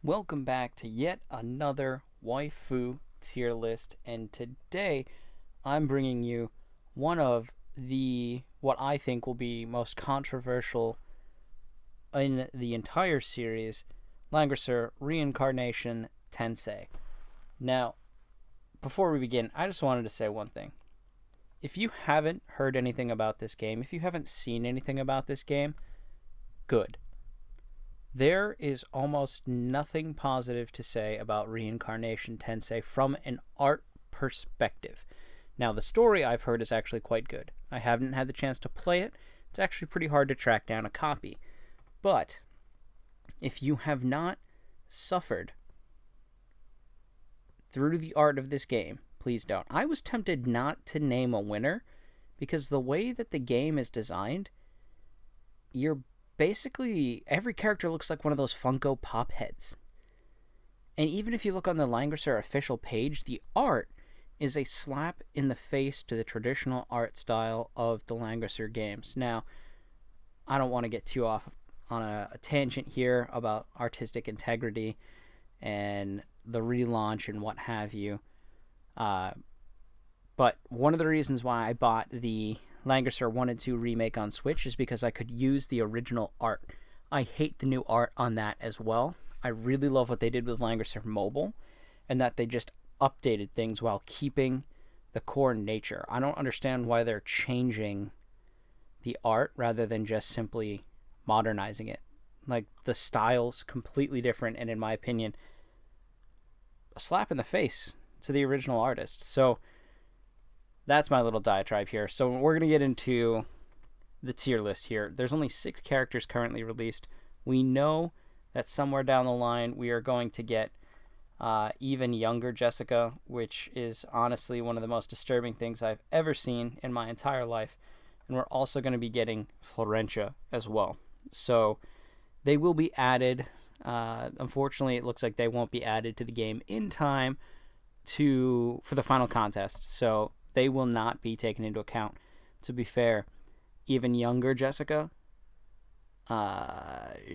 Welcome back to yet another waifu tier list, and today I'm bringing you one of what I think will be most controversial in the entire series, Langrisser Reincarnation Tensei. Now, before we begin, I just wanted to say one thing. If you haven't heard anything about this game, if you haven't seen anything about this game, good. There is almost nothing positive to say about Reincarnation Tensei from an art perspective. Now, the story I've heard is actually quite good. I haven't had the chance to play it. It's actually pretty hard to track down a copy. But if you have not suffered through the art of this game, please don't. I was tempted not to name a winner because the way that the game is designed, basically every character looks like one of those Funko Pop heads. And even if you look on the Langrisser official page, the art is a slap in the face to the traditional art style of the Langrisser games. Now, I don't want to get too off on a tangent here about artistic integrity and the relaunch and what have you. But one of the reasons why I bought the Langrisser 1 and 2 remake on Switch is because I could use the original art. I hate the new art on that as well. I really love what they did with Langrisser Mobile, and that they just updated things while keeping the core nature. I don't understand why they're changing the art rather than just simply modernizing it. Like, the style's completely different, and in my opinion, a slap in the face to the original artist. So that's my little diatribe here. So we're going to get into the tier list here. There's only 6 characters currently released. We know that somewhere down the line we are going to get even younger Jessica, which is honestly one of the most disturbing things I've ever seen in my entire life. And we're also going to be getting Florentia as well. So they will be added. Unfortunately, it looks like they won't be added to the game in time for the final contest. So they will not be taken into account. To be fair, even younger Jessica,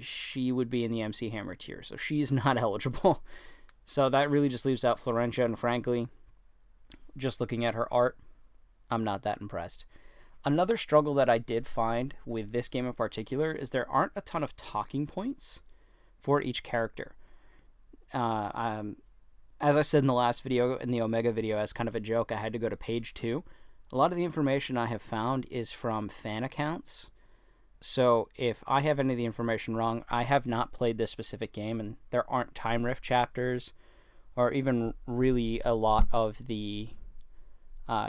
she would be in the MC Hammer tier, so she's not eligible. So that really just leaves out Florentia, and frankly, just looking at her art, I'm not that impressed. Another struggle that I did find with this game in particular is there aren't a ton of talking points for each character. As I said in the last video, in the Omega video, as kind of a joke, I had to go to page 2. A lot of the information I have found is from fan accounts. So if I have any of the information wrong, I have not played this specific game, and there aren't time rift chapters or even really a lot of the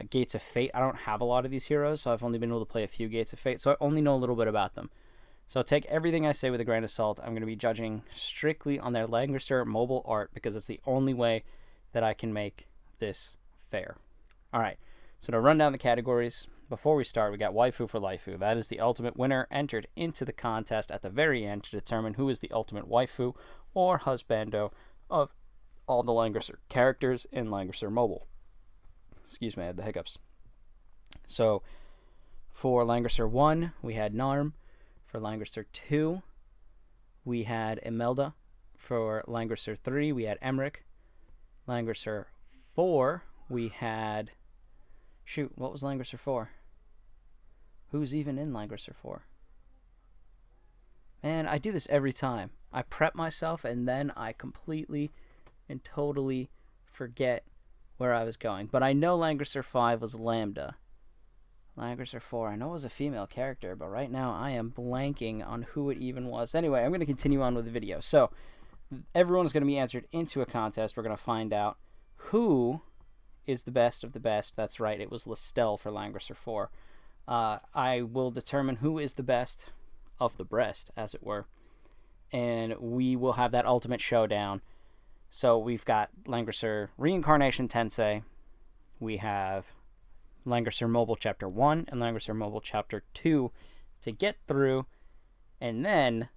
Gates of Fate. I don't have a lot of these heroes, so I've only been able to play a few Gates of Fate, so I only know a little bit about them. So take everything I say with a grain of salt. I'm going to be judging strictly on their Langrisser mobile art because it's the only way that I can make this fair. All right, so to run down the categories, before we start, we got Waifu for Laifu. That is the ultimate winner entered into the contest at the very end to determine who is the ultimate waifu or husbando of all the Langrisser characters in Langrisser mobile. Excuse me, I had the hiccups. So for Langrisser 1, we had Narm. For Langrisser 2, we had Imelda. For Langrisser 3, we had Emmerich. Langrisser 4, we had... Shoot, what was Langrisser 4? Who's even in Langrisser 4? Man, I do this every time. I prep myself, and then I completely and totally forget where I was going. But I know Langrisser 5 was Lambda. Langrisser 4, I know it was a female character, but right now I am blanking on who it even was. Anyway, I'm going to continue on with the video. So, everyone's going to be entered into a contest. We're going to find out who is the best of the best. That's right, it was Listel for Langrisser 4. I will determine who is the best of the breast, as it were. And we will have that ultimate showdown. So, we've got Langrisser Reincarnation Tensei. We have Langrisser Mobile Chapter 1 and Langrisser Mobile Chapter 2 to get through, and then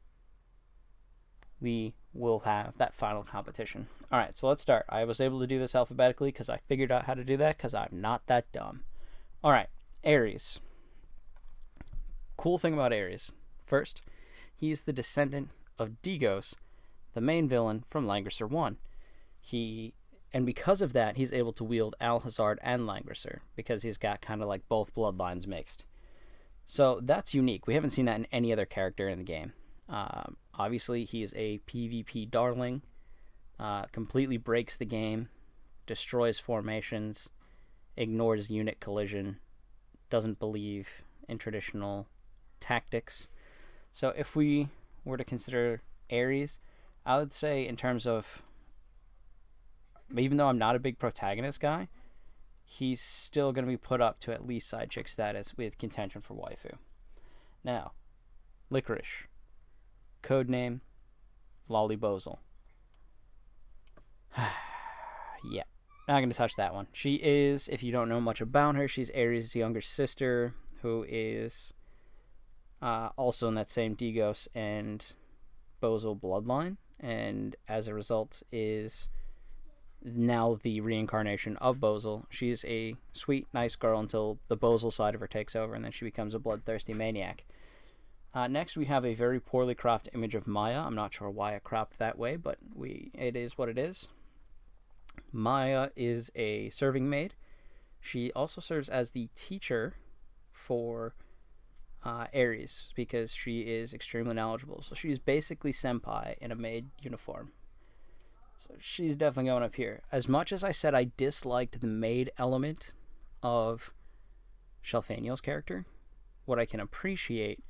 we will have that final competition. Alright, so let's start. I was able to do this alphabetically because I figured out how to do that because I'm not that dumb. Alright, Aries. Cool thing about Aries. First, he is the descendant of Digos, the main villain from Langrisser 1. And because of that, he's able to wield Alhazard and Langrisser, because he's got kind of like both bloodlines mixed. So that's unique. We haven't seen that in any other character in the game. Obviously, he's a PvP darling, completely breaks the game, destroys formations, ignores unit collision, doesn't believe in traditional tactics. So if we were to consider Aries, I would say in terms of, even though I'm not a big protagonist guy, he's still going to be put up to at least side chick status with contention for waifu. Now, Licorice. Codename, Lolly Bozel. Yeah, not going to touch that one. She is, if you don't know much about her, she's Aries' younger sister, who is also in that same Digos and Bozel bloodline, and as a result is now the reincarnation of Bozel. She's a sweet, nice girl until the Bozel side of her takes over, and then she becomes a bloodthirsty maniac. Next, we have a very poorly cropped image of Maya. I'm not sure why it cropped that way, but it is what it is. Maya is a serving maid. She also serves as the teacher for Aries, because she is extremely knowledgeable. So she's basically senpai in a maid uniform. So she's definitely going up here. As much as I said I disliked the maid element of Shelfaniel's character, what I can appreciate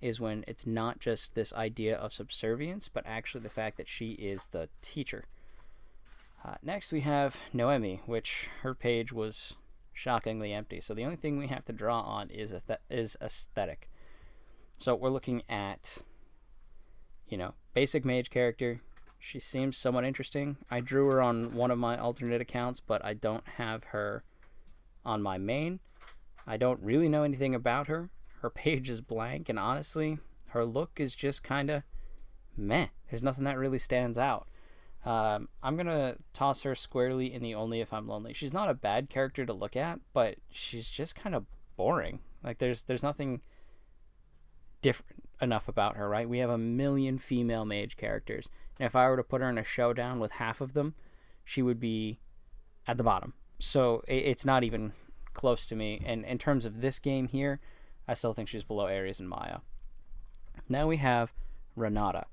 is when it's not just this idea of subservience, but actually the fact that she is the teacher. Next we have Noemi, which her page was shockingly empty. So the only thing we have to draw on is aesthetic. So we're looking at, basic mage character. She seems somewhat interesting. I drew her on one of my alternate accounts, but I don't have her on my main. I don't really know anything about her. Her page is blank, and honestly, her look is just kind of meh. There's nothing that really stands out. I'm going to toss her squarely in the Only If I'm Lonely. She's not a bad character to look at, but she's just kind of boring. Like, there's nothing different enough about her, right? We have a million female mage characters, and if I were to put her in a showdown with half of them, she would be at the bottom. So it's not even close to me. And in terms of this game here, I still think she's below Aries and Maya. Now we have Renata.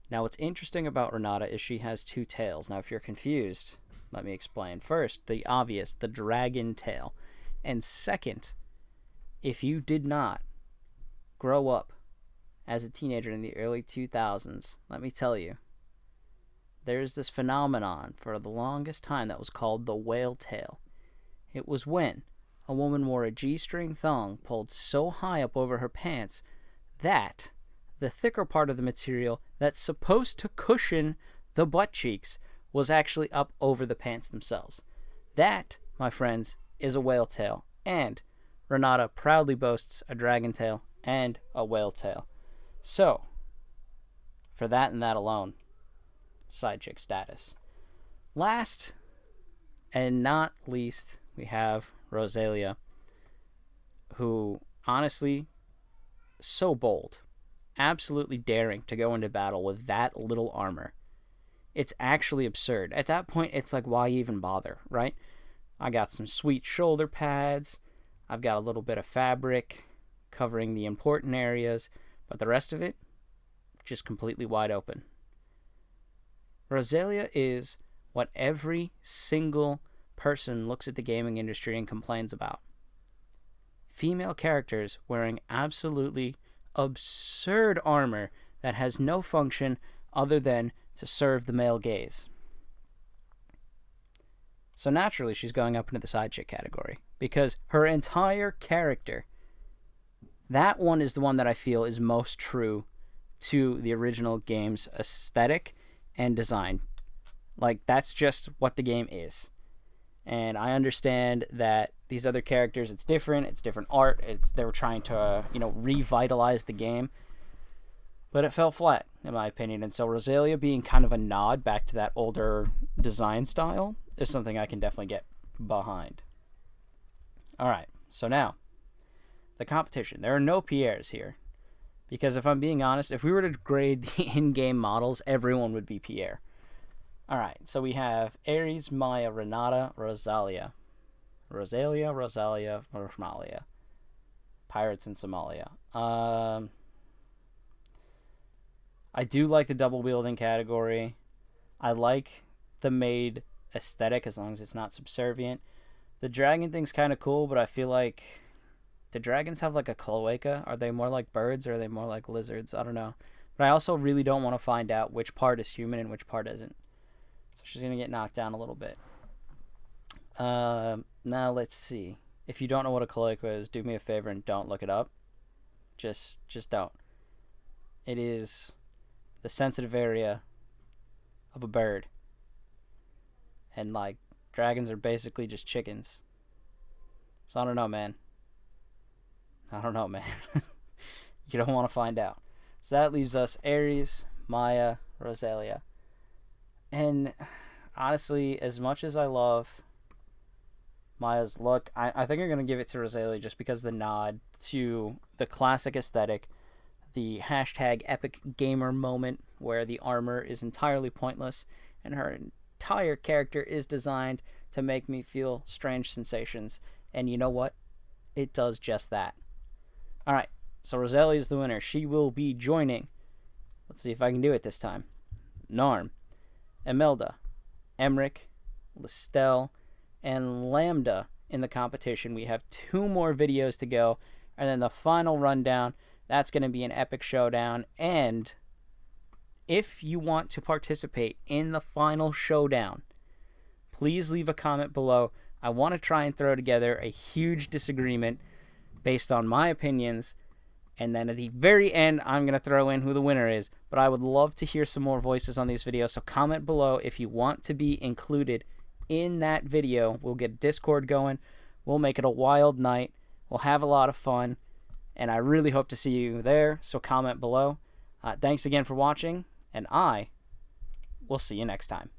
Now what's interesting about Renata is she has two tails. Now if you're confused, let me explain. First, the obvious, the dragon tail. And second, if you did not grow up as a teenager in the early 2000s, let me tell you, there's this phenomenon for the longest time that was called the whale tail. It was when a woman wore a G-string thong pulled so high up over her pants that the thicker part of the material that's supposed to cushion the butt cheeks was actually up over the pants themselves. That, my friends, is a whale tail, and Renata proudly boasts a dragon tail and a whale tail. So, for that and that alone, side chick status. Last and not least, we have Rosalia, who, honestly, so bold, absolutely daring to go into battle with that little armor. It's actually absurd. At that point, it's like, why even bother, right? I got some sweet shoulder pads, I've got a little bit of fabric covering the important areas, but the rest of it, just completely wide open. Rosalia is what every single person looks at the gaming industry and complains about. Female characters wearing absolutely absurd armor that has no function other than to serve the male gaze. So naturally, she's going up into the side chick category, because her entire character, that one is the one that I feel is most true to the original game's aesthetic and design. Like, that's just what the game is. And I understand that these other characters, it's different art, they were trying to, revitalize the game. But it fell flat, in my opinion. And so Rosalia being kind of a nod back to that older design style is something I can definitely get behind. Alright, so now, the competition. There are no Pierres here. Because if I'm being honest, if we were to grade the in-game models, everyone would be Pierre. Alright, so we have Aries, Maya, Renata, Rosalia. Rosalia, Rosalia. Pirates in Somalia. I do like the double wielding category. I like the maid aesthetic as long as it's not subservient. The dragon thing's kind of cool, but I feel like... Do dragons have like a cloaca? Are they more like birds or are they more like lizards? I don't know. But I also really don't want to find out which part is human and which part isn't. So she's going to get knocked down a little bit. Now let's see. If you don't know what a cloaca is, do me a favor and don't look it up. Just don't. It is the sensitive area of a bird. And like, dragons are basically just chickens. So I don't know, man. You don't want to find out. So that leaves us Aries, Maya, Rosalia. And honestly, as much as I love Maya's look, I think I'm going to give it to Rosalia just because the nod to the classic aesthetic, the hashtag epic gamer moment where the armor is entirely pointless and her entire character is designed to make me feel strange sensations. And you know what? It does just that. Alright, so Rosalia is the winner. She will be joining. Let's see if I can do it this time. Narm, Imelda, Emmerich, Listel, and Lambda in the competition. We have 2 more videos to go. And then the final rundown, that's going to be an epic showdown. And if you want to participate in the final showdown, please leave a comment below. I want to try and throw together a huge disagreement based on my opinions, and then at the very end I'm going to throw in who the winner is. But I would love to hear some more voices on these videos, so comment below if you want to be included in that video. We'll get Discord going, we'll make it a wild night, we'll have a lot of fun, and I really hope to see you there, so comment below. Thanks again for watching, and I will see you next time.